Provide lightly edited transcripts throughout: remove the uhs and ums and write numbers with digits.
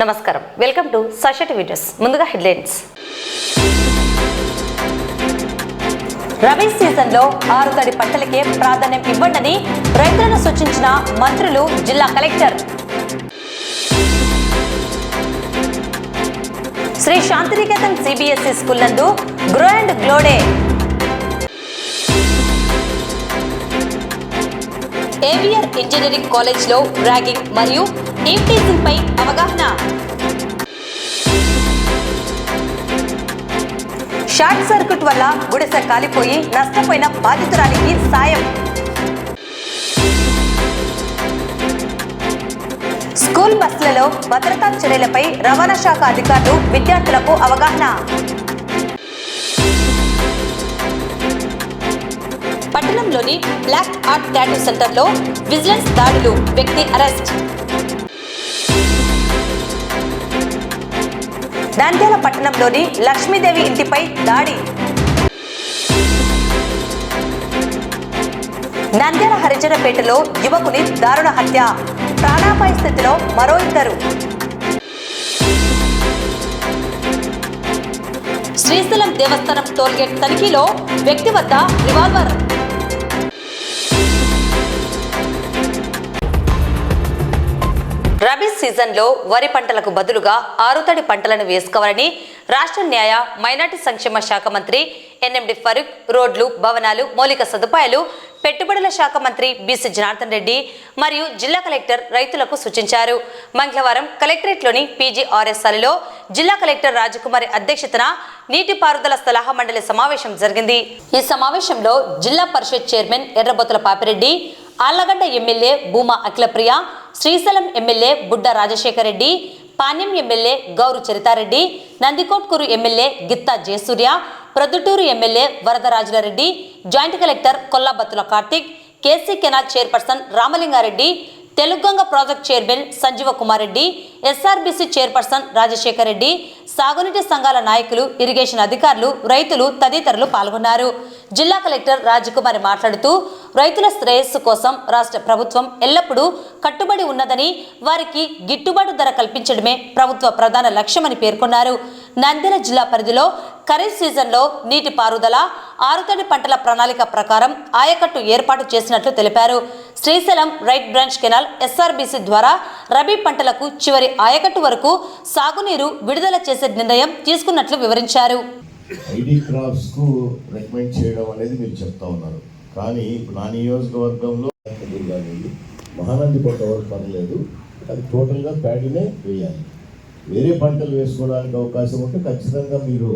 నమస్కారం, welcome to సషటి videos. ముందుగా హెడ్లైన్స్. రబీ సీజన్లో ఆరుతడి పంటలకే ప్రాధాన్యం ఇవ్వండని రైతులను సూచించిన మంత్రులు, జిల్లా collector. Shri Shantiniketan CBSE school నందు grow and glow day. AVR engineering కాలేజ్లో ర్యాగింగ్ మరియు ఈవ్టీజింగ్ పై అవగాహన. షార్ట్ సర్క్యూట్ వల్ల గుడిసె కాలిపోయి నష్టపోయిన బాధితురాలికి సాయం. స్కూల్ బస్సులలో భద్రతా చర్యలపై రవాణా శాఖ అధికారులు విద్యార్థులకు అవగాహన. పట్టణంలోని బ్లాక్ ఆర్ట్ టాటూ సెంటర్లో విజిలెన్స్ దాడులు, వ్యక్తి అరెస్ట్. నంద్యాల పట్టణంలోని లక్ష్మీదేవి ఇంటిపై దాడి. నంద్యాల హరిజనపేటలో యువకుని దారుణ హత్య, ప్రాణాపాయ స్థితిలో మరో ఇద్దరు. శ్రీశైలం దేవస్థానం టోల్గేట్ తనిఖీలో వ్యక్తి వద్ద రివాల్వర్. రబీ సీజన్లో వరి పంటలకు బదులుగా ఆరుతడి పంటలను వేసుకోవాలని రాష్ట్ర న్యాయ, మైనార్టీ సంక్షేమ శాఖ మంత్రి ఎన్ఎండి ఫరూక్ రోడ్లు, భవనాలు, మౌలిక సదుపాయాలు, పెట్టుబడుల శాఖ మంత్రి బీసీ జనార్దన్ రెడ్డి మరియు జిల్లా కలెక్టర్ రైతులకు సూచించారు. మంగళవారం కలెక్టరేట్లోని పీజీఆర్ఎస్ఆర్లో జిల్లా కలెక్టర్ రాజకుమారి అధ్యక్షతన నీటిపారుదల సలహా మండలి సమావేశం జరిగింది. ఈ సమావేశంలో Zilla Parishad chairman Errabothula Papi Reddy, Allagadda MLA Bhuma Akhilapriya, Srisailam MLA Budda Rajasekhar Reddy, Panyam MLA Gowru Charitha Reddy, Nandikotkur MLA Gitta Jayasurya, Proddatur MLA Varadarajula Reddy, joint collector Kollabathula Karthik, KC canal chairperson Ramalinga Reddy, Telugu Ganga project chairman Sanjeeva Kumar Reddy, SRBC chairperson Rajasekhar Reddy, సాగునీటి సంఘాల నాయకులు, ఇరిగేషన్ అధికారులు, రైతులు తదితరులు పాల్గొన్నారు. జిల్లా కలెక్టర్ రాజకుమారి మాట్లాడుతూ, రైతుల శ్రేయస్సు కోసం రాష్ట్ర ప్రభుత్వం ఎల్లప్పుడూ కట్టుబడి ఉన్నదని, వారికి గిట్టుబాటు ధర కల్పించడమే ప్రభుత్వ ప్రధాన లక్ష్యమని పేర్కొన్నారు. నంద్యాల జిల్లా పరిధిలో ఖరీఫ్ సీజన్లో నీటిపారుదల, ఆరుతడి పంటల ప్రణాళిక ప్రకారం ఆయకట్టు ఏర్పాటు చేసినట్లు తెలిపారు. Srisailam right branch canal SRBC ద్వారా రబీ పంటలకు చివరి ఆయకట్టు వరకు సాగునీరు విడుదల చేసే నిర్ణయం తీసుకున్నట్లు వివరించారు. ఐడి క్రాప్స్ కు రికమెండ్ చేయడం అనేది మీరు చెప్తా ఉన్నారు, కానీ ఇప్పుడు నా నియోజకవర్గంలో మహానంది కొంత వరకు పర్లేదు, అది టోటల్గా ప్యాడీనే వేయాలి. వేరే పంటలు వేసుకోవడానికి అవకాశం ఉంటే ఖచ్చితంగా మీరు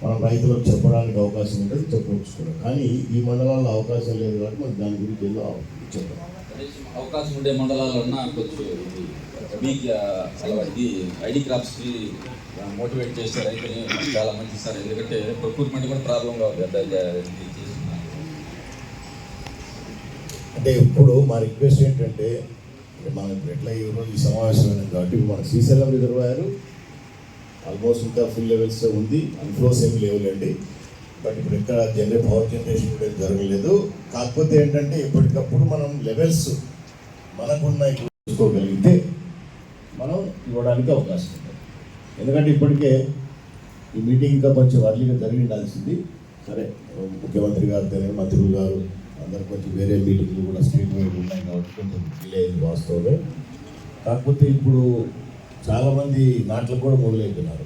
మన రైతులకు చెప్పడానికి అవకాశం ఉంటుంది, చెప్పవచ్చు. కానీ ఈ మండలాల్లో అవకాశం లేదు కాబట్టి మనకు దాని గురించి ఏదో చెప్పాలి. అవకాశం ఉండే మండలాల్లో ఉన్న కొంచెం ఇది ఐడి క్రాప్స్కి మోటివేట్ చేసే రైతుని చాలా మంచి సార్, ఎందుకంటే ప్రొక్యూర్మెంట్ కూడా ప్రాబ్లంగా ఉంది. అంటే ఇప్పుడు మా రిక్వెస్ట్ ఏంటంటే, మనం ఇప్పుడు ఎట్లా ఈరోజు ఈ సమావేశం అయినాం కాబట్టి మన శ్రీశైలం రిజర్వాయర్ ఆల్మోస్ట్ ఇంకా ఫుల్ లెవెల్స్ ఉంది, అన్ఫ్లోస్ ఏమి లేవులేండి. బట్ ఇప్పుడు ఎక్కడ పవర్ జనరేషన్ కూడా జరగలేదు. కాకపోతే ఏంటంటే ఎప్పటికప్పుడు మనం లెవెల్స్ మనకున్న చూసుకోగలిగితే మనం ఇవ్వడానికి అవకాశం ఉంటుంది. ఎందుకంటే ఇప్పటికే ఈ మీటింగ్ ఇంకా కొంచెం అర్లీగా జరిగి ఉండాల్సింది. సరే, ముఖ్యమంత్రి గారు తెలియని మంత్రులు గారు అందరు కొంచెం వేరే మీటింగ్లు కూడా స్టేట్ వైడ్ ఉన్నాయి కాబట్టి కొంచెం డిలే అయింది వాస్తవమే. కాకపోతే ఇప్పుడు చాలామంది నాట్లు కూడా మొదలవుతున్నారు.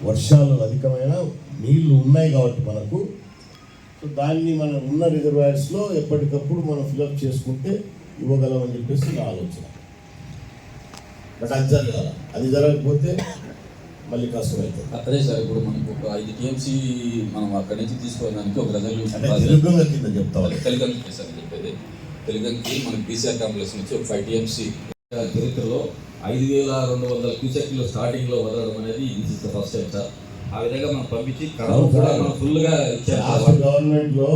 వర్షాలు అధికమైన నీళ్లు ఉన్నాయి కాబట్టి మనకు, సో దాన్ని మనం ఉన్న రిజర్వాయర్స్లో ఎప్పటికప్పుడు మనం ఫిల్అప్ చేసుకుంటే ఇవ్వగలమని చెప్పేసి నా ఆలోచన. బట్ అది జరగాల, అది జరగకపోతే మళ్ళీ కష్టమవుతుంది. అదే సార్, ఇప్పుడు మనకు ఒక 5 టీఎంసీ మనం అక్కడి నుంచి తీసుకోవడానికి ఒక రెజల్యూషన్ తెలుగుగా కింద చెప్తాం. తెలుగంకి సార్ చెప్పేది, తెలుగంకి మనకి బీసీఆర్ కాంప్లెక్స్ నుంచి ఒక 5 టీఎంసీ చరిత్రలో 5200 క్యూసెక్లు స్టార్టింగ్లో వదలడం అనేది ఇది ఫస్ట్ టైం సార్. ఆ విధంగా మనం పంపించి ఫుల్గా ఇచ్చారు. గవర్నమెంట్లో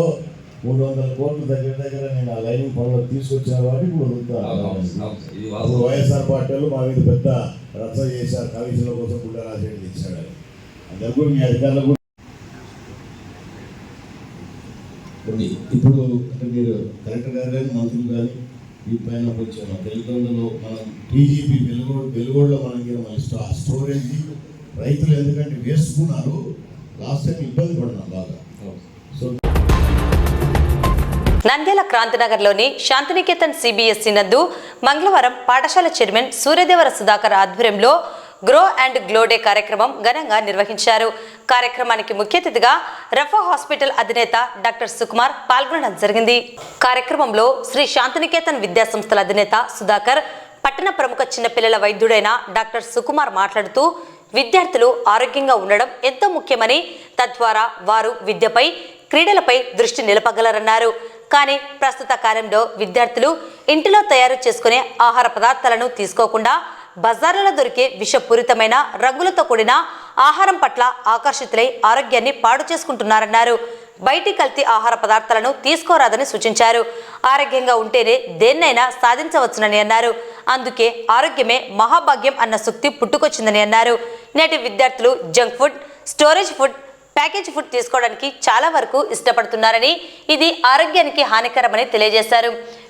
300 కోట్లు దగ్గర నేను ఆ లైనింగ్ పనులు తీసుకొచ్చిన వాటి ఇప్పుడు వదులుతాను. వైఎస్ఆర్ పార్టీలు మా మీద పెద్ద రచ్చ చేశారు, కమిషన్ల కోసం కూడా రాజేది ఇచ్చాడు. అందరు కూడా మీ అధికారులు కూడా ఇప్పుడు అంటే మీరు కలెక్టర్ గారు కానీ మంత్రులు కానీ ఈ పైన కొంచెం వెలుగొండలో మనం టీజీపీ వెలుగోడలో మనం మన స్టోరేజ్ రైతులు ఎందుకంటే వేసుకున్నారు లాస్ట్ టైం ఇబ్బంది పడినాం బాగా. సో నంద్యాల క్రాంతినగర్లోని శాంతినికేతన్ సిబిఎస్ఈ నందు మంగళవారం పాఠశాల చైర్మన్ సూర్యదేవర సుధాకర్ ఆధ్వర్యంలో గ్రో అండ్ గ్లో డే కార్యక్రమం ఘనంగా నిర్వహించారు. కార్యక్రమానికి ముఖ్య అతిథిగా రఫా హాస్పిటల్ అధినేత డాక్టర్ సుకుమార్ పాల్గొనడం జరిగింది. కార్యక్రమంలో శ్రీ శాంతినికేతన్ విద్యా సంస్థల అధినేత సుధాకర్, పట్టణ ప్రముఖ చిన్నపిల్లల వైద్యుడైన డాక్టర్ సుకుమార్ మాట్లాడుతూ విద్యార్థులు ఆరోగ్యంగా ఉండడం ఎంతో ముఖ్యమని, తద్వారా వారు విద్యపై, క్రీడలపై దృష్టి నిలపగలరన్నారు. కానీ ప్రస్తుత కాలంలో విద్యార్థులు ఇంటిలో తయారు చేసుకునే ఆహార పదార్థాలను తీసుకోకుండా బజార్లలో దొరికే విషపూరితమైన రంగులతో కూడిన ఆహారం పట్ల ఆకర్షితులై ఆరోగ్యాన్ని పాడు చేసుకుంటున్నారన్నారు. బయటి కల్తీ ఆహార పదార్థాలను తీసుకోరాదని సూచించారు. ఆరోగ్యంగా ఉంటేనే దేన్నైనా సాధించవచ్చునని అన్నారు. అందుకే ఆరోగ్యమే మహాభాగ్యం అన్న సూక్తి పుట్టుకొచ్చిందని అన్నారు. నేటి విద్యార్థులు junk food, storage food, package food తీసుకోవడానికి చాలా వరకు ఇష్టపడుతున్నారని, ఇది ఆరోగ్యానికి హానికరమని తెలియజేశారు.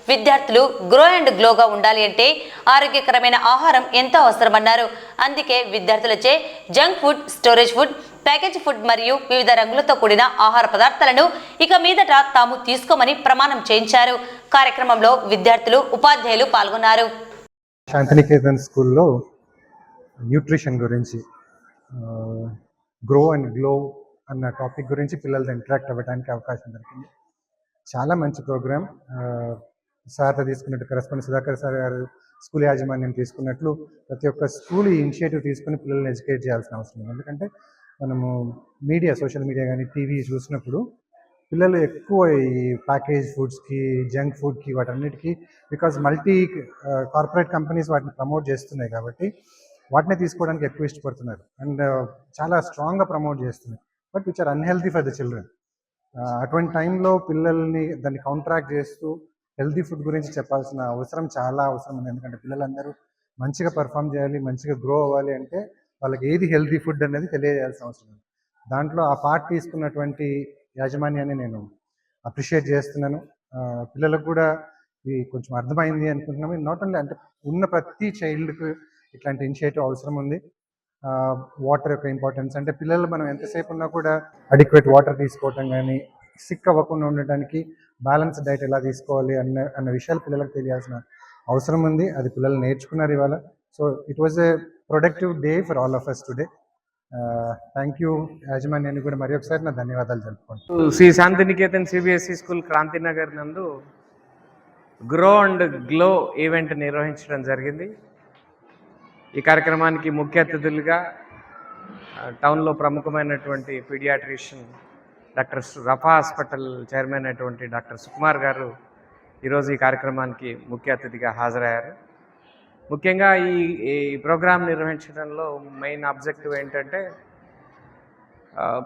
విద్యార్థులు గ్రో అండ్ గ్లోగా ఉండాలి అంటే ఆరోగ్యకరమైన ఆహారం ఎంతో అవసరమన్నారు. అందుకే విద్యార్థులచే junk food, storage food, package food మరియు వివిధ రంగులతో కూడిన ఆహార పదార్థాలను ఇక మీదట తాము తీసుకోమని ప్రమాణం చేయించారు. కార్యక్రమంలో విద్యార్థులు, ఉపాధ్యాయులు పాల్గొన్నారు. శాంతినికేతన్ స్కూల్లో న్యూట్రిషన్ గురించి గ్రో అండ్ గ్లో అన్న టాపిక్ గురించి పిల్లలతో ఇంటరాక్ట్ అవ్వడానికి అవకాశం దొరికింది. చాలా మంచి ప్రోగ్రామ్. సార్తో తీసుకున్నట్టు కరెస్పాండెంట్ సుధాకర్ సార్ గారు స్కూల్ యాజమాన్యం తీసుకున్నట్లు ప్రతి ఒక్క స్కూల్ ఈ ఇనిషియేటివ్ తీసుకుని పిల్లల్ని ఎడ్యుకేట్ చేయాల్సిన అవసరం ఉంది. ఎందుకంటే మనము మీడియా, సోషల్ మీడియా కానీ టీవీ చూసినప్పుడు పిల్లలు ఎక్కువ ఈ ప్యాకేజ్ ఫుడ్స్కి, జంక్ ఫుడ్కి, వాటన్నిటికీ బికాజ్ మల్టీ కార్పొరేట్ కంపెనీస్ వాటిని ప్రమోట్ చేస్తున్నాయి కాబట్టి వాటిని తీసుకోవడానికి ఎక్కువ ఇష్టపడుతున్నారు అండ్ చాలా స్ట్రాంగ్గా ప్రమోట్ చేస్తున్నారు. But which are unhealthy for the children. అటువంటి టైంలో పిల్లల్ని దాన్ని కౌంట్రాక్ట్ చేస్తూ హెల్తీ ఫుడ్ గురించి చెప్పాల్సిన అవసరం చాలా అవసరం ఉంది. ఎందుకంటే పిల్లలందరూ మంచిగా పర్ఫామ్ చేయాలి, మంచిగా గ్రో అవ్వాలి అంటే వాళ్ళకి ఏది హెల్తీ ఫుడ్ అనేది తెలియజేయాల్సిన అవసరం ఉంది. దాంట్లో ఆ పార్ట్ తీసుకున్నటువంటి యాజమాన్యాన్ని నేను అప్రిషియేట్ చేస్తున్నాను. పిల్లలకు కూడా ఇది కొంచెం అర్థమైంది అనుకుంటున్నాము. నాట్ ఓన్లీ అంటే ఉన్న ప్రతి చైల్డ్కి ఇట్లాంటి ఇనిషియేటివ్ అవసరం ఉంది. వాటర్ యొక్క ఇంపార్టెన్స్ అంటే పిల్లలు మనం ఎంతసేపు ఉన్నా కూడా అడిక్వేట్ వాటర్ తీసుకోవటం కానీ, సిక్ అవ్వకుండా ఉండటానికి బ్యాలెన్స్ డైట్ ఎలా తీసుకోవాలి అన్న విషయాలు పిల్లలకు తెలియాల్సిన అవసరం ఉంది. అది పిల్లలు నేర్చుకున్నారు ఇవాళ. So it was a productive day for all of us today. Thank you యాజమాన్యాన్ని కూడా మరి ఒకసారి నా ధన్యవాదాలు తెలుపుకుంటాను. శ్రీ శాంతినికేతన్ సిబిఎస్ఈ స్కూల్ క్రాంతినగర్ నందు గ్రో అండ్ గ్లో ఈవెంట్ నిర్వహించడం జరిగింది. ఈ కార్యక్రమానికి ముఖ్య అతిథులుగా టౌన్లో ప్రముఖమైనటువంటి పీడియాట్రిషియన్ డాక్టర్ రఫా హాస్పిటల్ చైర్మన్ అయినటువంటి డాక్టర్ సుకుమార్ గారు ఈరోజు ఈ కార్యక్రమానికి ముఖ్య అతిథిగా హాజరయ్యారు. ముఖ్యంగా ఈ ప్రోగ్రాం నిర్వహించడంలో మెయిన్ ఆబ్జెక్టివ్ ఏంటంటే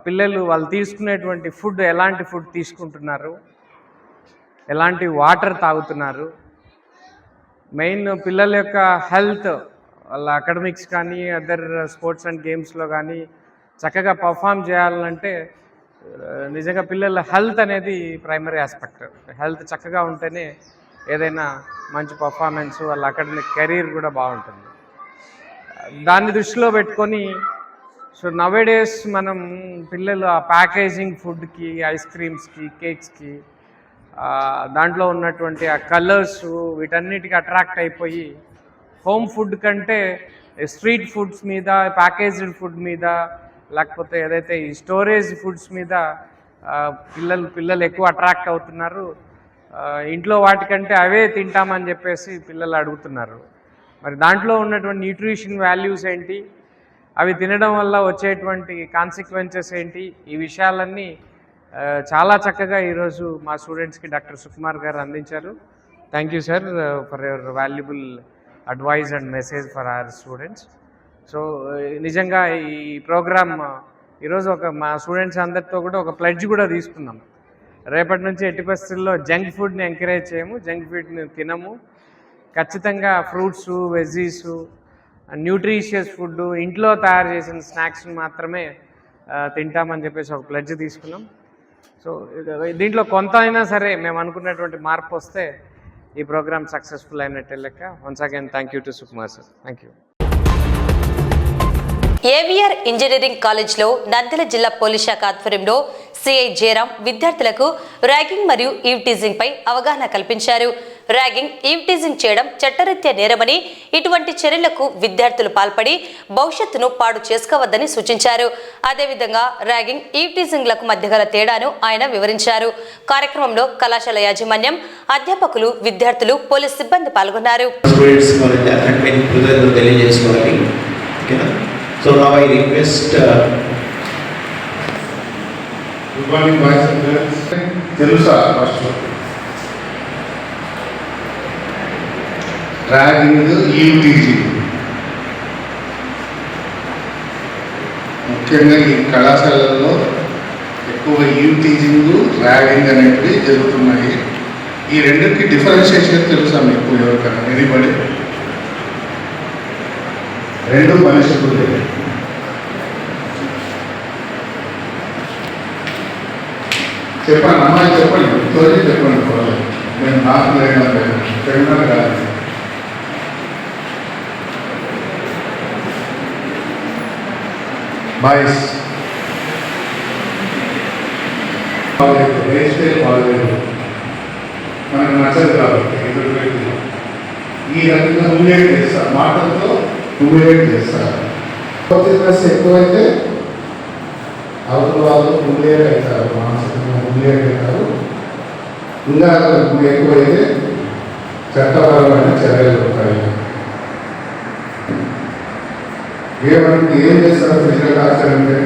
పిల్లలు వాళ్ళు తీసుకునేటువంటి ఫుడ్, ఎలాంటి ఫుడ్ తీసుకుంటున్నారు, ఎలాంటి వాటర్ తాగుతున్నారు, మెయిన్ పిల్లల యొక్క హెల్త్, వాళ్ళ అకాడమిక్స్ కానీ అదర్ స్పోర్ట్స్ అండ్ గేమ్స్లో కానీ చక్కగా పర్ఫామ్ చేయాలంటే నిజంగా పిల్లల హెల్త్ అనేది ప్రైమరీ ఆస్పెక్ట్. హెల్త్ చక్కగా ఉంటేనే ఏదైనా మంచి పర్ఫార్మెన్స్, వాళ్ళ అకాడమిక్ కెరీర్ కూడా బాగుంటుంది. దాన్ని దృష్టిలో పెట్టుకొని సో నవేడేస్ మనం పిల్లలు ఆ ప్యాకేజింగ్ ఫుడ్కి, ఐస్ క్రీమ్స్కి, కేక్స్కి, దాంట్లో ఉన్నటువంటి ఆ కలర్స్ వీటన్నిటికి అట్రాక్ట్ అయిపోయి హోమ్ ఫుడ్ కంటే స్ట్రీట్ ఫుడ్స్ మీద, ప్యాకేజ్డ్ ఫుడ్ మీద, లేకపోతే ఏదైతే ఈ స్టోరేజ్ ఫుడ్స్ మీద పిల్లలు ఎక్కువ అట్రాక్ట్ అవుతున్నారు. ఇంట్లో వాటికంటే అవే తింటామని చెప్పేసి పిల్లలు అడుగుతున్నారు. మరి దాంట్లో ఉన్నటువంటి న్యూట్రిషన్ వాల్యూస్ ఏంటి, అవి తినడం వల్ల వచ్చేటువంటి కాన్సిక్వెన్సెస్ ఏంటి, ఈ విషయాలన్నీ చాలా చక్కగా ఈరోజు మా స్టూడెంట్స్కి డాక్టర్ సుకుమార్ గారు అందించారు. Thank you sir for your valuable advise and message for our students. So నిజంగా ఈ ప్రోగ్రామ్ ఈరోజు మా స్టూడెంట్స్ అందరితో కూడా ఒక ప్లెడ్జ్ కూడా తీసుకున్నాం. రేపటి నుంచి ఎట్టి పరిస్థితుల్లో జంక్ ఫుడ్ని ఎంకరేజ్ చేయము, జంక్ ఫుడ్ని తినము. ఖచ్చితంగా ఫ్రూట్స్, వెజీస్, న్యూట్రిషియస్ ఫుడ్, ఇంట్లో తయారు చేసిన స్నాక్స్ని మాత్రమే తింటామని చెప్పేసి ఒక ప్లెడ్జ్ తీసుకున్నాం. సో దీంట్లో కొంత అయినా సరే మేము అనుకున్నటువంటి మార్పు వస్తే ఈ ప్రోగ్రామ్ సక్సెస్ఫుల్ అయినట్టే లెక్క. Once again thank you to Sukumar sir. Thank you. AVR engineering కాలేజ్లో నంద్యాల జిల్లా పోలీస్ శాఖ ఆధ్వర్యంలో సిఐ జయరాం విద్యార్థులకు ర్యాగింగ్ మరియు ఈవ్ టీజింగ్ పై అవగాహన కల్పించారు. ర్యాగింగ్, ఈవ్ టీజింగ్ చేయడం చట్టరీత్యా నేరమని, ఇటువంటి చర్యలకు విద్యార్థులు పాల్పడి భవిష్యత్తును పాడు చేసుకోవద్దని సూచించారు. అదేవిధంగా ర్యాగింగ్, ఈవ్ టీజింగ్లకు మధ్య గల తేడాను ఆయన వివరించారు. కార్యక్రమంలో కళాశాల యాజమాన్యం, అధ్యాపకులు, విద్యార్థులు, పోలీస్ సిబ్బంది పాల్గొన్నారు. So now I request good morning boys and girls. తెలుసా ఫస్ట్ ర్యాగింగ్, ఈవ్ టీజింగ్ ముఖ్యంగా ఈ కళాశాలల్లో ఎక్కువ ఈవ్ టీజింగ్, ర్యాగింగ్ అనేవి జరుగుతున్నాయి. ఈ రెండింటికి డిఫరెన్షియేషన్ తెలుసా మీకు ఎవరికైనా? ఎనీబడి? రెండు పనిష్బుల్. చెప్పండి అమ్మాయి, చెప్పండి, తోచి చెప్పండి. పర్వాలేదు, నేను నాకు క్రిమినల్ కాదు. బాయ్స్ బాగలేదు, హెయిర్ స్టైల్ బాగలేదు, మనకు నచ్చదు కాబట్టి ఎదురు వ్యక్తులు ఈ రకంగా హ్యూమిలేట్ చేస్తారు, మాటలతో హ్యూమిలేట్ చేస్తారు. డ్రెస్ ఎక్కువైతే అవతల వాళ్ళు హ్యూమిలేట్ అవుతారు, మానసికంగా హ్యూమిలేట్ అవుతారు. ఇంకా ఎక్కువైతే చట్టపరమైన చర్యలు ఉంటాయి. ఏం చేస్తారు ఫిజికల్ టార్చర్ అంటే?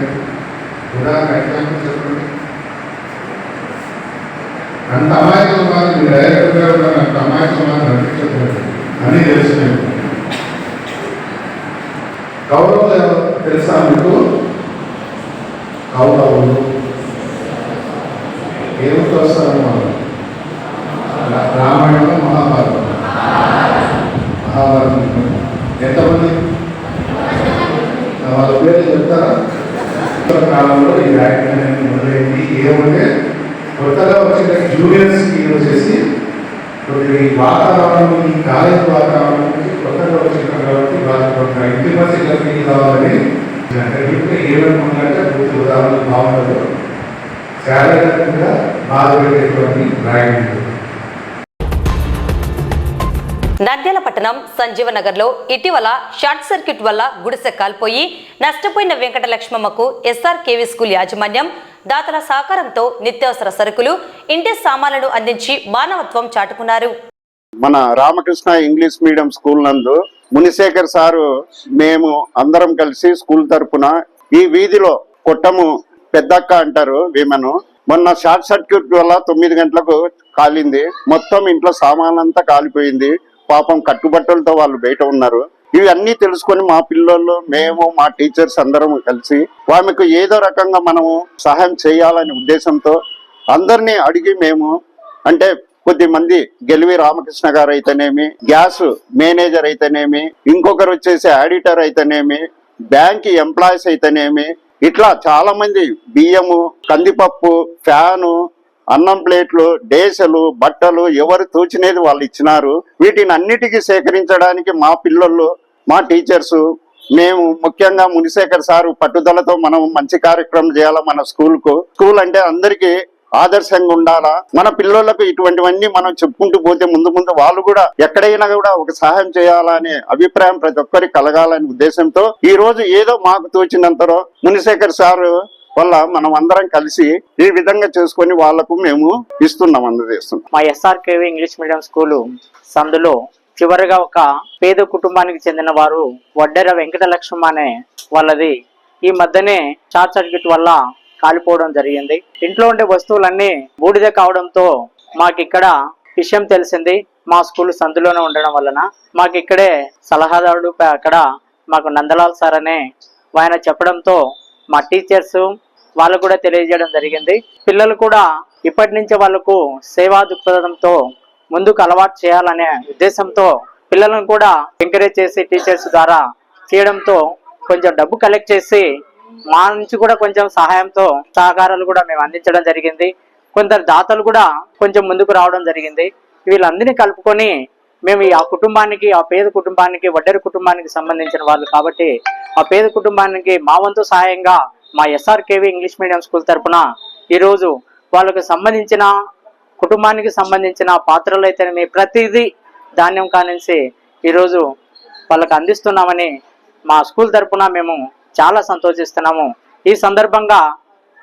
ఉదాహరణ ఎగ్జాంపుల్ చెప్పండి. అంత అమాయకులు మాకు మీ డైరెక్టర్గా ఉన్నారు, అంత అమాయకులు మాకు నడిపించకూడదు అని తెలుసుకున్నాను. కౌరవులు తెలుసా మీకు? కౌరవులు ఏమిటి వస్తారు? మనం రామాయణం, మహాభారతం. ఎంతమంది వాళ్ళ పేర్లు చెప్తారా? కాలంలో ఈ ర్యాగింగ్ అనేది మొదలైంది. ఏమంటే కొత్తగా వచ్చిన జూనియర్స్కి వచ్చేసి కొద్దిగా ఈ వాతావరణం, ఈ కాలేజ్ వాతావరణం కొత్తగా వచ్చిన కాబట్టి వాళ్ళకి ఇంటిమసీగా ఫీల్ కావాలని ఏమనుకుంటే పూర్తి ఉదాహరణ బాగుండదు. శారీరకంగా బాధ పెట్టేటువంటి ర్యాగింగ్. నంద్యాల పట్టణం సంజీవనగర్లో ఇటీవల షార్ట్ సర్క్యూట్ వల్ల గుడిసె కాల్పోయి నష్టపోయిన వెంకటలక్ష్మమ్మకు ఎస్ఆర్కేవి స్కూల్ యాజమాన్యం దాతల సహకారంతో నిత్యావసర సరుకులు, ఇంటి సామాన్లను అందించి మానవత్వం చాటుకున్నారు. మన రామకృష్ణ ఇంగ్లీష్ మీడియం స్కూల్ నందు మునిశేఖర్ సారు, మేము అందరం కలిసి స్కూల్ తరపున ఈ వీధిలో కొట్టము పెద్దక్క అంటారు వీమెను, మొన్న షార్ట్ సర్క్యూట్ వల్ల 9 గంటలకు కాలింది. మొత్తం ఇంట్లో సామానంతా కాలిపోయింది. పాపం కట్టుబట్టలతో వాళ్ళు బయట ఉన్నారు. ఇవన్నీ తెలుసుకొని మా పిల్లలు, మేము, మా టీచర్స్ అందరం కలిసి ఆమెకు ఏదో రకంగా మనము సహాయం చేయాలనే ఉద్దేశంతో అందరినీ అడిగి మేము, అంటే కొద్దిమంది గెలివి రామకృష్ణ గారు అయితేనేమి, గ్యాస్ మేనేజర్ అయితేనేమి, ఇంకొకరు వచ్చేసి ఆడిటర్ అయితేనేమి, బ్యాంక్ ఎంప్లాయీస్ అయితేనేమి, ఇట్లా చాలా మంది బియ్యము, కందిపప్పు, ఫ్యాను, అన్నం ప్లేట్లు, డేసలు, బట్టలు ఎవరు తోచినేది వాళ్ళు ఇచ్చినారు. వీటిని అన్నిటికీ సేకరించడానికి మా పిల్లలు, మా టీచర్స్, మేము ముఖ్యంగా మునిశేఖర్ సారు పట్టుదలతో మనం మంచి కార్యక్రమం చేయాలా. మన స్కూల్ అంటే అందరికీ ఆదర్శంగా ఉండాలా. మన పిల్లలకు ఇటువంటివన్నీ మనం చెప్పుకుంటూ పోతే ముందు ముందు వాళ్ళు కూడా ఎక్కడైనా కూడా ఒక సహాయం చేయాలనే అభిప్రాయం ప్రతి ఒక్కరికి కలగాలనే ఉద్దేశంతో ఈ రోజు ఏదో మాకు తోచినంతలో మునిశేఖర్ సారు వల్ల మనం అందరం కలిసి ఈ విధంగా చేసుకొని వాళ్లకు మేము ఇస్తున్నాం, అందజేస్తున్నాం. మా ఎస్ఆర్కేవి ఇంగ్లీష్ మీడియం స్కూలు సందులో చివరిగా ఒక పేద కుటుంబానికి చెందిన వారు వడ్డెర వెంకటలక్ష్మ అనే వాళ్ళది ఈ మధ్యనే షార్ట్ సర్క్యూట్ వల్ల కాలిపోవడం జరిగింది. ఇంట్లో ఉండే వస్తువులన్నీ బూడిద కావడంతో మాకు ఇక్కడ విషయం తెలిసింది. మా స్కూల్ సందులోనే ఉండడం వలన మాకు ఇక్కడే సలహాదారుడు అక్కడ మాకు నందలాల్ సార్ అనే ఆయన చెప్పడంతో మా టీచర్స్ వాళ్ళు కూడా తెలియజేయడం జరిగింది. పిల్లలు కూడా ఇప్పటి నుంచే వాళ్ళకు సేవా దృక్పథంతో ముందుకు అలవాటు చేయాలనే ఉద్దేశంతో పిల్లలను కూడా ఎంకరేజ్ చేసి టీచర్స్ ద్వారా చేయడంతో కొంచెం డబ్బు కలెక్ట్ చేసి మా నుంచి కూడా కొంచెం సహాయంతో సహకారాలు కూడా మేము అందించడం జరిగింది. కొందరు దాతలు కూడా కొంచెం ముందుకు రావడం జరిగింది. వీళ్ళందరినీ కలుపుకొని మేము ఆ కుటుంబానికి, ఆ పేద కుటుంబానికి, వడ్డెర కుటుంబానికి సంబంధించిన వాళ్ళు కాబట్టి ఆ పేద కుటుంబానికి మా వంతు సహాయంగా మా SRKV ఇంగ్లీష్ మీడియం స్కూల్ తరఫున ఈరోజు వాళ్ళకు సంబంధించిన కుటుంబానికి సంబంధించిన పాత్రలు అయితేనే ప్రతిదీ ధాన్యం కానించి ఈరోజు వాళ్ళకు అందిస్తున్నామని మా స్కూల్ తరఫున మేము చాలా సంతోషిస్తున్నాము. ఈ సందర్భంగా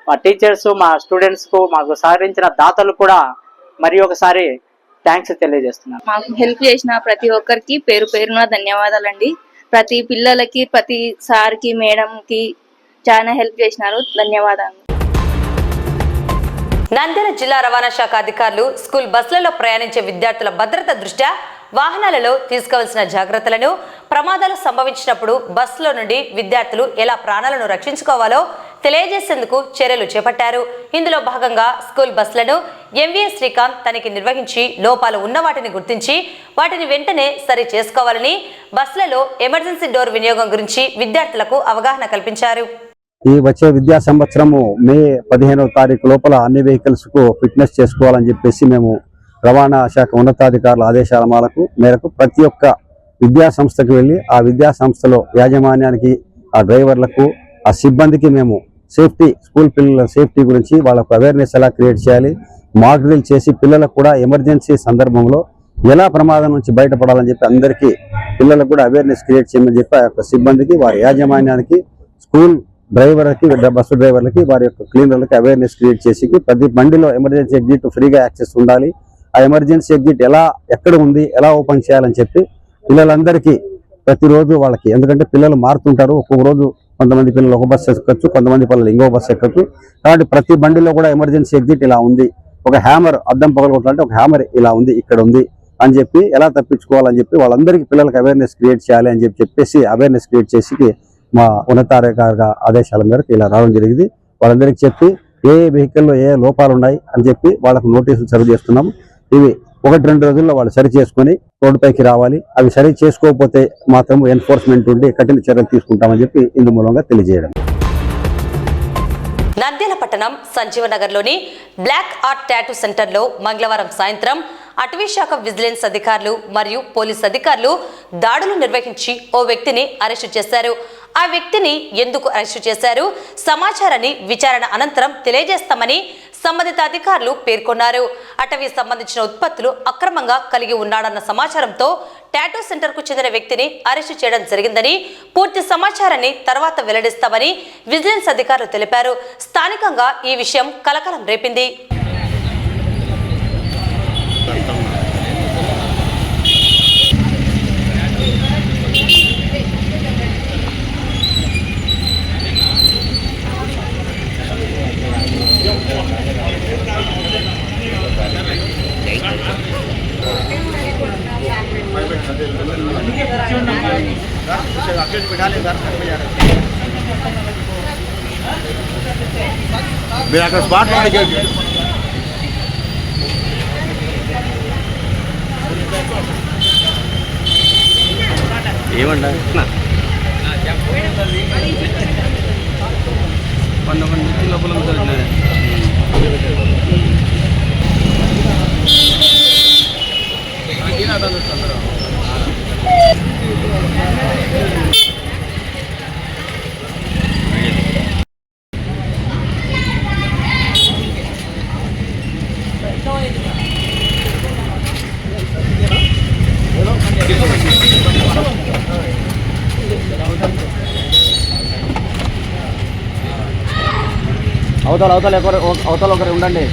మా టీచర్స్, మా స్టూడెంట్స్కు, మాకు సహకరించిన దాతలు కూడా మరి ఒకసారి థ్యాంక్స్ తెలియజేస్తున్నాను. మాకు హెల్ప్ చేసిన ప్రతి ఒక్కరికి పేరు పేరున ధన్యవాదాలండి. ప్రతి పిల్లలకి, ప్రతి సార్కి, మేడంకి చాలా హెల్ప్ చేసినారు. ధన్యవాదాలు. నంద్యాల జిల్లా రవాణా శాఖ అధికారులు స్కూల్ బస్సులలో ప్రయాణించే విద్యార్థుల భద్రత దృష్ట్యా వాహనాలలో తీసుకోవాల్సిన జాగ్రత్తలను, ప్రమాదాలు సంభవించినప్పుడు బస్సులో నుండి విద్యార్థులు ఎలా ప్రాణాలను రక్షించుకోవాలో తెలియజేసేందుకు చర్యలు చేపట్టారు. ఇందులో భాగంగా స్కూల్ బస్సులను MVS శ్రీకాంత్ తనిఖీ నిర్వహించి లోపాలు ఉన్న వాటిని గుర్తించి వాటిని వెంటనే సరి చేసుకోవాలని, బస్సులలో ఎమర్జెన్సీ డోర్ వినియోగం గురించి విద్యార్థులకు అవగాహన కల్పించారు. ఈ వచ్చే విద్యా సంవత్సరము మే 15వ తారీఖు లోపల అన్ని వెహికల్స్ కు ఫిట్నెస్ చేసుకోవాలని చెప్పేసి మేము రవాణా శాఖ ఉన్నతాధికారుల ఆదేశాల మేరకు ప్రతి ఒక్క విద్యా సంస్థకు వెళ్ళి ఆ విద్యా సంస్థలో యాజమాన్యానికి, ఆ డ్రైవర్లకు, ఆ సిబ్బందికి మేము సేఫ్టీ, స్కూల్ పిల్లల సేఫ్టీ గురించి వాళ్ళకు అవేర్నెస్ ఎలా క్రియేట్ చేయాలి, మాక్ డ్రిల్ చేసి పిల్లలకు కూడా ఎమర్జెన్సీ సందర్భంలో ఎలా ప్రమాదం నుంచి బయటపడాలని చెప్పి అందరికీ పిల్లలకు కూడా అవేర్నెస్ క్రియేట్ చేయమని చెప్పి ఆ యొక్క సిబ్బందికి, వారి యాజమాన్యానికి, స్కూల్ డ్రైవర్లకి, బస్సు డ్రైవర్లకి, వారి యొక్క క్లీనర్లకి అవేర్నెస్ క్రియేట్ చేసి ప్రతి బండిలో ఎమర్జెన్సీ ఎగ్జిట్ ఫ్రీగా యాక్సెస్ ఉండాలి, ఆ ఎమర్జెన్సీ ఎగ్జిట్ ఎక్కడ ఉంది, ఎలా ఓపెన్ చేయాలని చెప్పి పిల్లలందరికీ ప్రతిరోజు వాళ్ళకి, ఎందుకంటే పిల్లలు మారుతుంటారు, ఒక్కొక్క రోజు కొంతమంది పిల్లలు ఒక బస్సు ఎక్కచ్చు, కొంతమంది పిల్లలు ఇంకో బస్సు ఎక్కచ్చు. కాబట్టి ప్రతి బండిలో కూడా ఎమర్జెన్సీ ఎగ్జిట్ ఇలా ఉంది, ఒక హ్యామర్ అద్దం పగలగొట్టాలంటే ఒక హ్యామర్ ఇలా ఉంది, ఇక్కడ ఉంది అని చెప్పి ఎలా తప్పించుకోవాలని చెప్పి వాళ్ళందరికీ పిల్లలకు అవేర్నెస్ క్రియేట్ చేయాలి అని చెప్పేసి అవేర్నెస్ క్రియేట్ చేసి మా ఉన్నతాధికారుల ఆదేశాల మేరకు ఇలా రావడం జరిగింది. వాళ్ళందరికీ చెప్పి ఏ వెహికల్లో ఏ లోపాలు ఉన్నాయి అని చెప్పి వాళ్ళకు నోటీసులు సర్వ్ చేస్తున్నాం. ఇవి 1-2 రోజుల్లో వాళ్ళు సరి చేసుకొని రోడ్డుపైకి రావాలి. అవి సరి చేసుకోకపోతే మాత్రం ఎన్ఫోర్స్మెంట్ ఉండి కఠిన చర్యలు తీసుకుంటామని చెప్పి ఇందు మూలంగా తెలియజేయడం. నంద్యాల పట్టణం సంజీవనగర్లోని బ్లాక్ ఆర్ట్ టాటూ సెంటర్లో మంగళవారం సాయంత్రం అటవీ శాఖ విజిలెన్స్ అధికారులు మరియు పోలీస్ అధికారులు దాడులు నిర్వహించి ఓ వ్యక్తిని అరెస్టు చేశారు. ఆ వ్యక్తిని ఎందుకు అరెస్టు చేశారు, సమాచారాన్ని విచారణ అనంతరం తెలియజేస్తామని సంబంధిత అధికారులు పేర్కొన్నారు. అటవీ సంబంధించిన ఉత్పత్తులు అక్రమంగా కలిగి ఉన్నాడన్న సమాచారంతో టాటూ సెంటర్కు చెందిన వ్యక్తిని అరెస్టు చేయడం జరిగిందని, పూర్తి సమాచారాన్ని తర్వాత వెల్లడిస్తామని విజిలెన్స్ అధికారులు తెలిపారు. స్థానికంగా ఈ విషయం కలకలం రేపింది. ఏమంటా 100 మంది లోపల ఉంటారు. అవతల ఒకరు ఉండండి.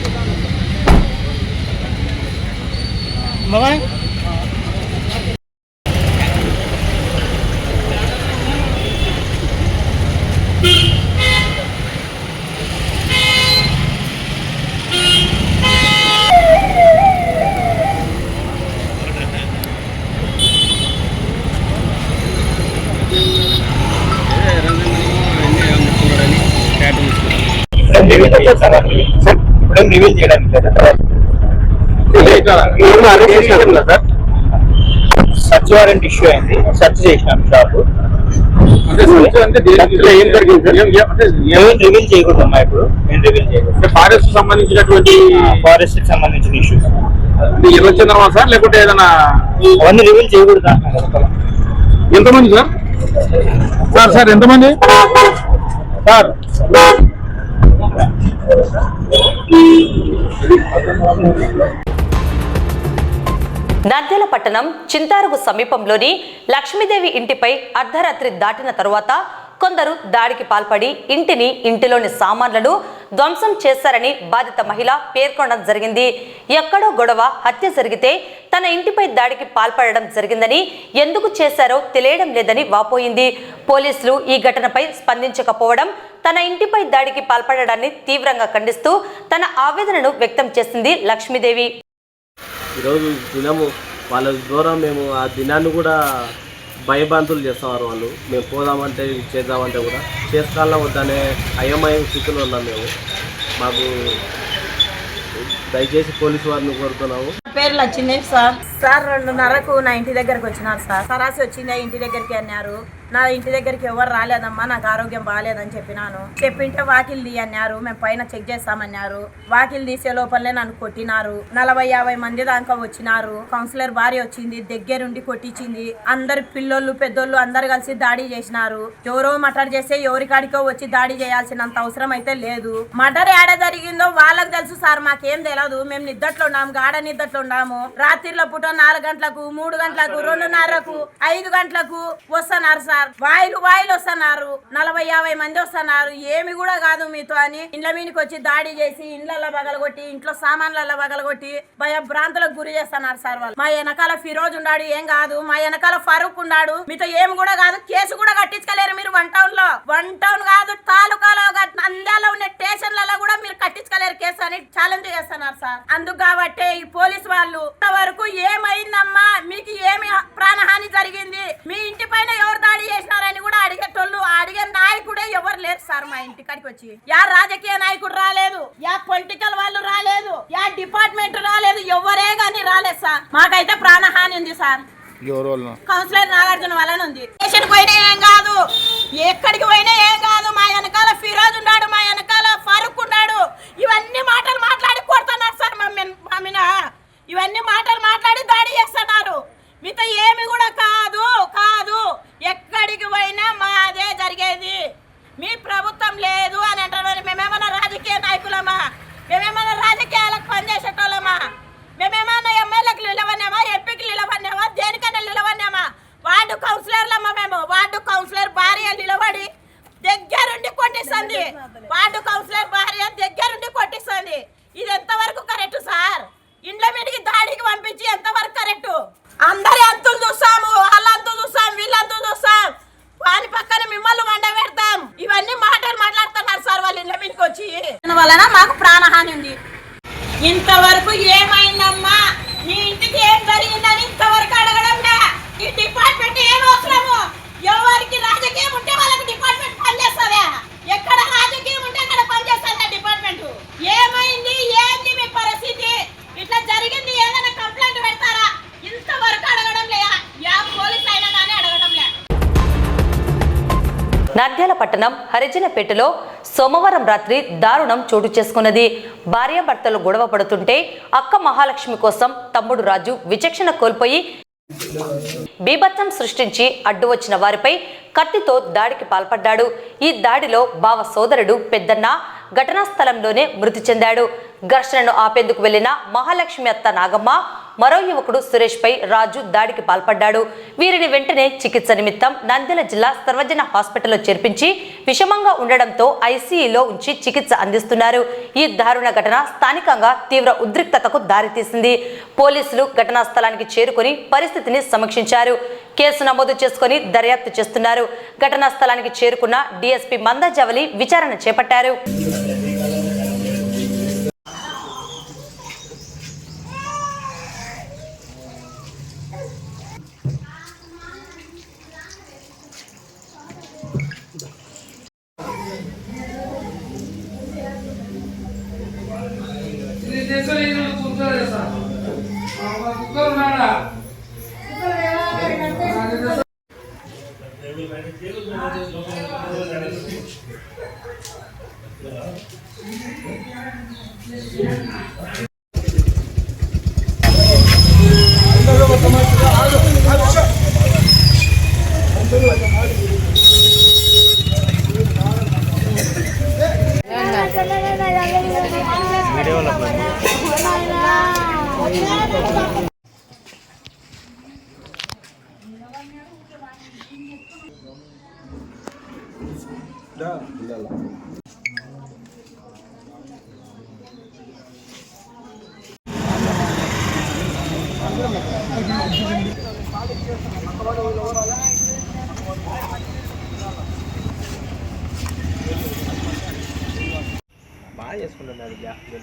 రివీల్ చేయడానికి సర్చ్ వారెంట్ ఇష్యూ అయింది, సర్చ్ చేసినాం షాప్. రివీల్ చేయకూడదమ్మా ఇప్పుడు, నేను రివీల్ చేయకూడదు. ఫారెస్ట్ సంబంధించినటువంటి, ఫారెస్ట్ సంబంధించిన ఇష్యూస్ ఎర్ర చంద్రమా సార్ లేకుంటే ఏదైనా అవన్నీ రివీల్ చేయకూడదు. ఎంతమంది సార్? సార్ ఎంతమంది సార్? నంద్యాల పట్టణం చింతారుగు సమీపంలోని లక్ష్మీదేవి ఇంటిపై అర్ధరాత్రి దాటిన తరువాత కొందరు దాడికి పాల్పడి ఇంటిలోని సామాన్లను ధ్వంసం చేశారని బాధిత మహిళ పేర్కొనడం జరిగింది. ఎక్కడో గొడవ హత్య జరిగితే తన ఇంటిపై దాడికి పాల్పడడం జరిగిందని, ఎందుకు చేశారో తెలియడం లేదని వాపోయింది. పోలీసులు ఈ ఘటనపై స్పందించకపోవడం, తన ఇంటిపై దాడికి పాల్పడడాన్ని తీవ్రంగా ఖండిస్తూ తన ఆవేదనను వ్యక్తం చేసింది లక్ష్మీదేవి. ఈరోజు దినము వాళ్ళ ద్వారా మేము ఆ దినాన్ని కూడా భయభ్రాంతులు చేస్తున్నారు వాళ్ళు. మేము పోదామంటే చేద్దామంటే కూడా చేసుకోవాలా వద్దనే అయోమయ స్థితిలో ఉన్నాం మేము. మాకు దయచేసి పోలీసు వారిని కోరుతున్నాము. పేరు లక్ష్మీదేవి సార్. 2:30కు నా ఇంటి దగ్గరకు వచ్చినారు సార్. సరాసి వచ్చిందా ఇంటి దగ్గరికి అన్నారు. నా ఇంటి దగ్గరికి ఎవరు రాలేదమ్మా, నాకు ఆరోగ్యం బాగాలేదని చెప్పినాను. చెప్పింటే వాకిలు తీ అన్నారు. మేము పైన చెక్ చేస్తామన్నారు. వాకిలు తీసే లోపలే నన్ను కొట్టినారు. 40-50 మంది దాకా వచ్చినారు. కౌన్సిలర్ భార్య వచ్చింది, దగ్గరుండి కొట్టించింది. అందరు పిల్లోళ్ళు పెద్దోళ్ళు అందరు కలిసి దాడి చేసినారు. ఎవరో మర్డర్ చేస్తే ఎవరికాడికో వచ్చి దాడి చేయాల్సినంత అవసరం అయితే లేదు. మర్డర్ ఏడ జరిగిందో వాళ్ళకి తెలుసు సార్, మాకేం తెలియదు. మేము నిద్దట్లో ఉన్నాము, గాఢ నిద్దట్లో ఉన్నాము. రాత్రిలో పూట 4 గంటలకు, 3 గంటలకు, 2:30కు, 5 గంటలకు వస్తున్నారు సార్. వాయిలు వస్తున్నారు. 40-50 మంది వస్తున్నారు. ఏమి కూడా కాదు మీతో అని ఇండ్ల మీదకి వచ్చి దాడి చేసి ఇండ్లలో బగలగొట్టి, ఇంట్లో సామాన్లలో బగలగొట్టి భయభ్రాంతులకు గురి చేస్తున్నారు సార్ వాళ్ళు. మా వెనకాల ఫిరోజ్ ఉన్నాడు, ఏం కాదు. మా వెనకాల ఫరూక్ ఉన్నాడు, మీతో ఏమి కూడా కాదు. కేసు కూడా కట్టించుకోలేరు మీరు. 1 టౌన్ కాదు, తాలూకాలో నంద్యాలలో ఉన్న స్టేషన్లలో కూడా మీరు కట్టించుకోలేరు కేసు అని ఛాలెంజ్ చేస్తున్నారు సార్. అందుకు కాబట్టి ఈ పోలీసు వాళ్ళు వరకు ఏమైందమ్మా, మీకు ఏమి ప్రాణహాని జరిగింది, మీ ఇంటి పైన ఎవరు దాడి చేసినారని కూడా అడిగేటోళ్ళు, అడిగే నాయకుడే ఎవరు లేరు సార్. మా ఇంటికాడికి వచ్చి యా రాజకీయ నాయకుడు రాలేదు, యా పొలిటికల్ వాళ్ళు రాలేదు, యా డిపార్ట్మెంట్ రాలేదు, ఎవరే గానీ రాలేదు సార్. మాకైతే ప్రాణహాని ఉంది సార్. కౌన్సిలర్ నాగార్జున వలన ఉంది. స్టేషన్కి పోయినా ఏం కాదు, ఎక్కడికి పోయినా ఏం కాదు. మా వెనకాల ఫిరోజ్ ఉన్నాడు, మా వెనకాల ఫరూక్ ఉన్నాడు. ఇవన్నీ మాటలు మాట్లాడి కొడుతున్నారు సార్ మమ్మీన. ఇవన్నీ మాటలు మాట్లాడి దాడి చేస్తున్నారు. మీతో ఏమి కూడా కాదు. ఎక్కడికి పోయినా మాదే జరిగేది. మీ ప్రభుత్వం లేదు అని అంటున్నారు. మేమేమన్నా రాజకీయ నాయకులమా? మేమేమన్నా రాజకీయాలకు పనిచేసేటోళ్ళమా? మేమేమన్నా ఎమ్మెల్యేకి నిలవన్నామా? ఎంపీకి నిలవన్నామా? దేనికన్నా నిలవన్నామా? వార్డు కౌన్సిలర్లమ్మా మేము. వార్డు కౌన్సిలర్ భార్య నిలబడి దగ్గరుండి కొట్టిస్తుంది. వార్డు కౌన్సిలర్ భార్య దగ్గరుండి కొట్టిస్తుంది. ఇది ఎంతవరకు కరెక్ట్ సార్? ఇండ్ల మీదకి దాడికి పంపించి ఎంతవరకు కరెక్ట్? అందరి అంతులు చూస్తాము, వాళ్ళంతు చూస్తాం, వీళ్ళంతు చూస్తాం. వాని పక్కన మిమ్మల్ని వండ పెడతాం. ఇవన్నీ మాటలు మాట్లాడుతున్నారు సార్ వాళ్ళు ఇండ్ల మీదకి వచ్చి. వలన మాకు ప్రాణహాని ఉంది. ఇంతవరకు ఏమైందమ్మా, నీ ఇంటికి ఏం జరిగిందని ఇంతవరకు అడగడంలా. ఈ డిపార్ట్మెంట్ ఏం అవసరము? ఎవరికి రాజకీయం ఉంటే వాళ్ళకి డిపార్ట్మెంట్ పనిచేస్తుందా? ఎక్కడ రాజకీయం ఉంటే అక్కడ పనిచేస్తుందా డిపార్ట్మెంట్? ఏమైంది, ఏంది మీ పరిస్థితి? ఇట్లా జరిగింది ఏదైనా కంప్లైంట్ పెడతారా? ఇంతవరకు అడగడం లేదా? యా పోలీస్ అయినా కానీ అడగడం లే. నంద్యాల పట్టణం హరిజనపేటలో సోమవారం రాత్రి దారుణం చోటు చేసుకున్నది. భార్యాభర్తలు గొడవ పడుతుంటే అక్క మహాలక్ష్మి కోసం తమ్ముడు రాజు విచక్షణ కోల్పోయి బీభత్సం సృష్టించి అడ్డు వచ్చిన వారిపై కత్తితో దాడికి పాల్పడ్డాడు. ఈ దాడిలో బావ సోదరుడు పెద్దన్న ఘటనా స్థలంలోనే మృతి చెందాడు. ఘర్షణను ఆపేందుకు వెళ్లిన మహాలక్ష్మి అత్త నాగమ్మ, మరో యువకుడు సురేష్ పై రాజు దాడికి పాల్పడ్డాడు. వీరిని వెంటనే చికిత్స నిమిత్తం నంద్యాల జిల్లా సర్వజన హాస్పిటల్లో చేర్పించి విషమంగా ఉండడంతో ఐసీయూలో ఉంచి చికిత్స అందిస్తున్నారు. ఈ దారుణ ఘటన స్థానికంగా తీవ్ర ఉద్రిక్తతకు దారితీసింది. పోలీసులు ఘటనా స్థలానికి చేరుకుని పరిస్థితిని సమీక్షించారు. కేసు నమోదు చేసుకుని దర్యాప్తు చేస్తున్నారు. ఘటనా స్థలానికి చేరుకున్న డీఎస్పీ మందాజవలి విచారణ చేపట్టారు. బాగా చేసుకుంటున్నారు గ్యాప్లో.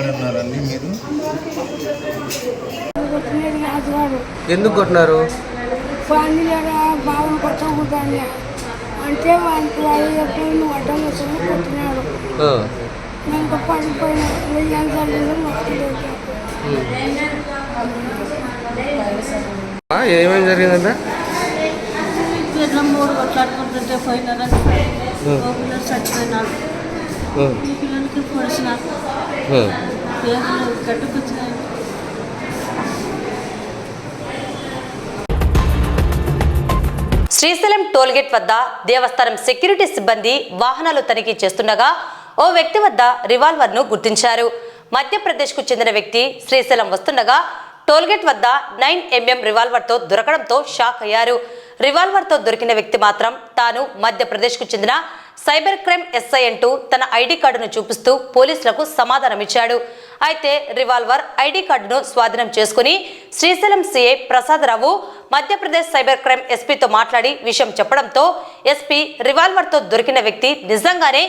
అన్నారండి మీరు ఎందుకు కొట్టినారు? బాబుని కొట్టకూడదని అంటే వాళ్ళు చెప్పి నువ్వు అడ్డం వచ్చి కొట్టినాడు. నేను పడిపోయినా ఏం జరిగిందో ఏమేమి జరిగిందంటే ఇట్లా 3 కొట్లాడుకుంటుంటే పోయినారా పిల్లలు చచ్చిపోయినాడు. ఈ పిల్లలకి పొడిచిన పేర్లు గట్టుకొచ్చినాయి. శ్రీశైలం టోల్గేట్ వద్ద దేవస్థానం సెక్యూరిటీ సిబ్బంది వాహనాలు తనిఖీ చేస్తుండగా ఓ వ్యక్తి వద్ద రివాల్వర్ను గుర్తించారు. మధ్యప్రదేశ్కు చెందిన వ్యక్తి శ్రీశైలం వస్తుండగా టోల్గేట్ వద్ద 9mm రివాల్వర్తో దొరకడంతో షాక్ అయ్యారు. రివాల్వర్తో దొరికిన వ్యక్తి మాత్రం తాను మధ్యప్రదేశ్కు చెందిన సైబర్ క్రైమ్ ఎస్ఐ అంటూ తన ఐడి కార్డును చూపిస్తూ పోలీసులకు సమాధానమిచ్చాడు. అయితే రివాల్వర్ ఐడి కార్డును స్వాధీనం చేసుకుని Srisailam CI Prasada Rao Madhya Pradesh cyber crime ఎస్పీతో మాట్లాడి విషయం చెప్పడంతో ఎస్పీ రివాల్వర్తో దొరికిన వ్యక్తి నిజంగానే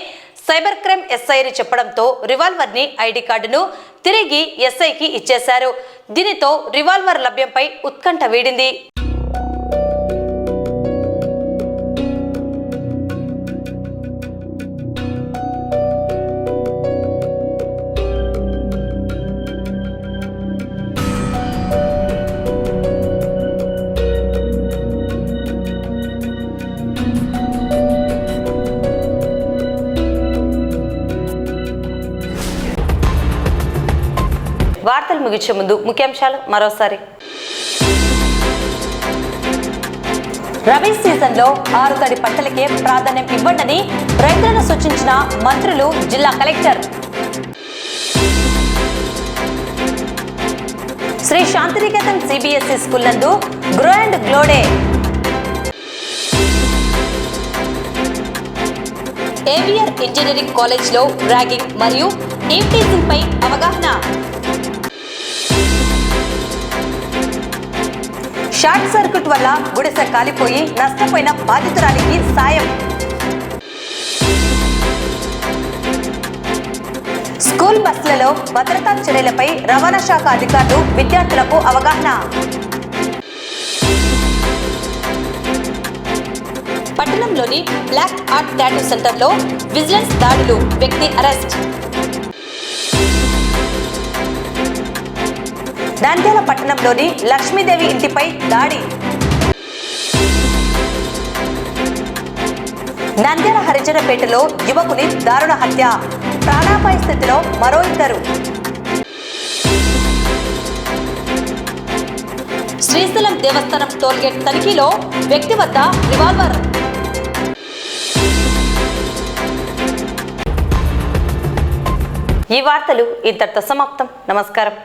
సైబర్ క్రైమ్ ఎస్ఐ అని చెప్పడంతో రివాల్వర్ని ఐడి కార్డును తిరిగి ఎస్ఐకి ఇచ్చేశారు. దీనితో రివాల్వర్ లభ్యంపై ఉత్కంఠ వీడింది. వార్తలు ముగించే ముందు ముఖ్యాంశాలు మరోసారి. రబీ సీజన్లో ఆరుతడి పంటలకే ప్రాధాన్యం ఇవ్వండని రైతులను సూచించిన మంత్రులు, జిల్లా collector. Shri Shantiniketan CBSE school నందు grow and glow day. AVR engineering కాలేజ్లో ర్యాగింగ్ మరియు టీమ్ టీచింగ్ పై అవగాహన. షార్ట్ సర్క్యూట్ వల్ల గుడిసె కాలిపోయి నష్టపోయిన బాధితురాలికి సాయం. స్కూల్ బస్సులలో భద్రతా చర్యలపై రవాణా శాఖ అధికారులు విద్యార్థులకు అవగాహన. పట్టణంలోని బ్లాక్ ఆర్ట్ టాటూ సెంటర్లో విజిలెన్స్ దాడులు, వ్యక్తి అరెస్ట్. నంద్యాల పట్టణంలోని లక్ష్మీదేవి ఇంటిపై దాడి. నంద్యాల హరిజనపేటలో యువకుని దారుణ హత్య, ప్రాణాపాయ స్థితిలో మరో 2. శ్రీశైలం దేవస్థానం టోల్గేట్ తనిఖీలో వ్యక్తి వద్ద రివాల్వర్. ఈ వార్తలు ఇంతటితో సమాప్తం. నమస్కారం.